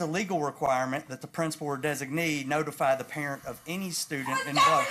a legal requirement that the principal or designee notify the parent of any student involved.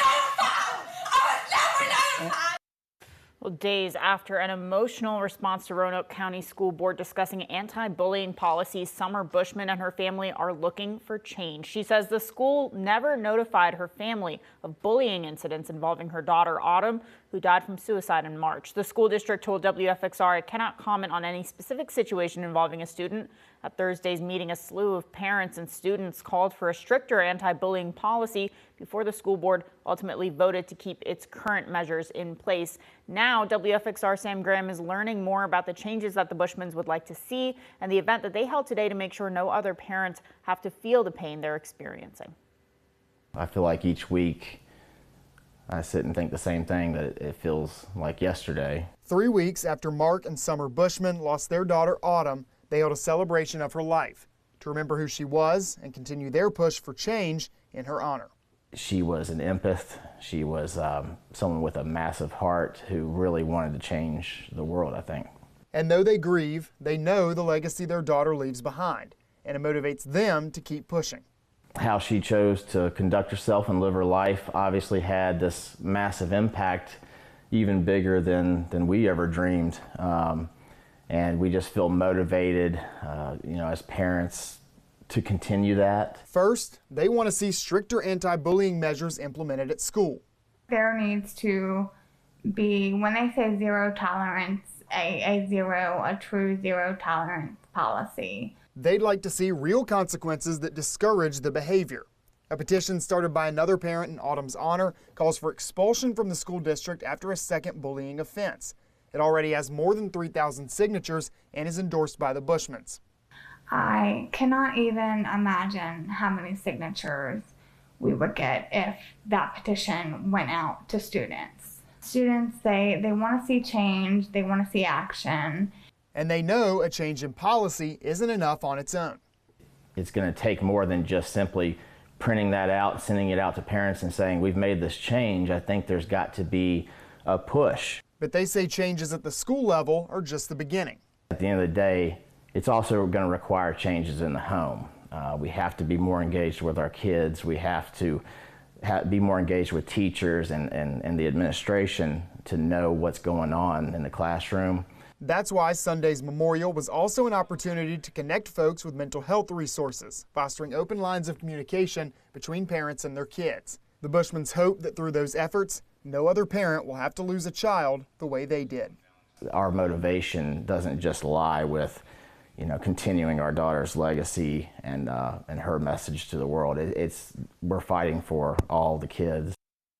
Well, days after an emotional response to Roanoke County School Board discussing anti-bullying policies, Summer Bushman and her family are looking for change. She says the school never notified her family of bullying incidents involving her daughter, Autumn, who died from suicide in March. The school district told WFXR it cannot comment on any specific situation involving a student. At Thursday's meeting, a slew of parents and students called for a stricter anti-bullying policy before the school board ultimately voted to keep its current measures in place. Now, WFXR Sam Graham is learning more about the changes that the Bushmans would like to see and the event that they held today to make sure no other parents have to feel the pain they're experiencing. I feel like each week I sit and think the same thing, that it feels like yesterday. 3 weeks after Mark and Summer Bushman lost their daughter Autumn, they held a celebration of her life to remember who she was and continue their push for change in her honor. She was an empath. She was someone with a massive heart who really wanted to change the world, I think. And though they grieve, they know the legacy their daughter leaves behind, and it motivates them to keep pushing. How she chose to conduct herself and live her life obviously had this massive impact, even bigger than we ever dreamed. And we just feel motivated, as parents to continue that. First, they want to see stricter anti-bullying measures implemented at school. There needs to be, when they say zero tolerance, a true zero tolerance policy. They'd like to see real consequences that discourage the behavior. A petition started by another parent in Autumn's honor calls for expulsion from the school district after a second bullying offense. It already has more than 3,000 signatures and is endorsed by the Bushmans. I cannot even imagine how many signatures we would get if that petition went out to students. Students, they want to see change, they want to see action. And they know a change in policy isn't enough on its own. It's going to take more than just simply printing that out, sending it out to parents and saying, we've made this change. I think there's got to be a push. But they say changes at the school level are just the beginning. At the end of the day, it's also going to require changes in the home. We have to be more engaged with our kids. We have to be more engaged with teachers and the administration to know what's going on in the classroom. That's why Sunday's memorial was also an opportunity to connect folks with mental health resources, fostering open lines of communication between parents and their kids. The Bushmans hope that through those efforts, no other parent will have to lose a child the way they did. Our motivation doesn't just lie with, continuing our daughter's legacy and her message to the world. We're fighting for all the kids.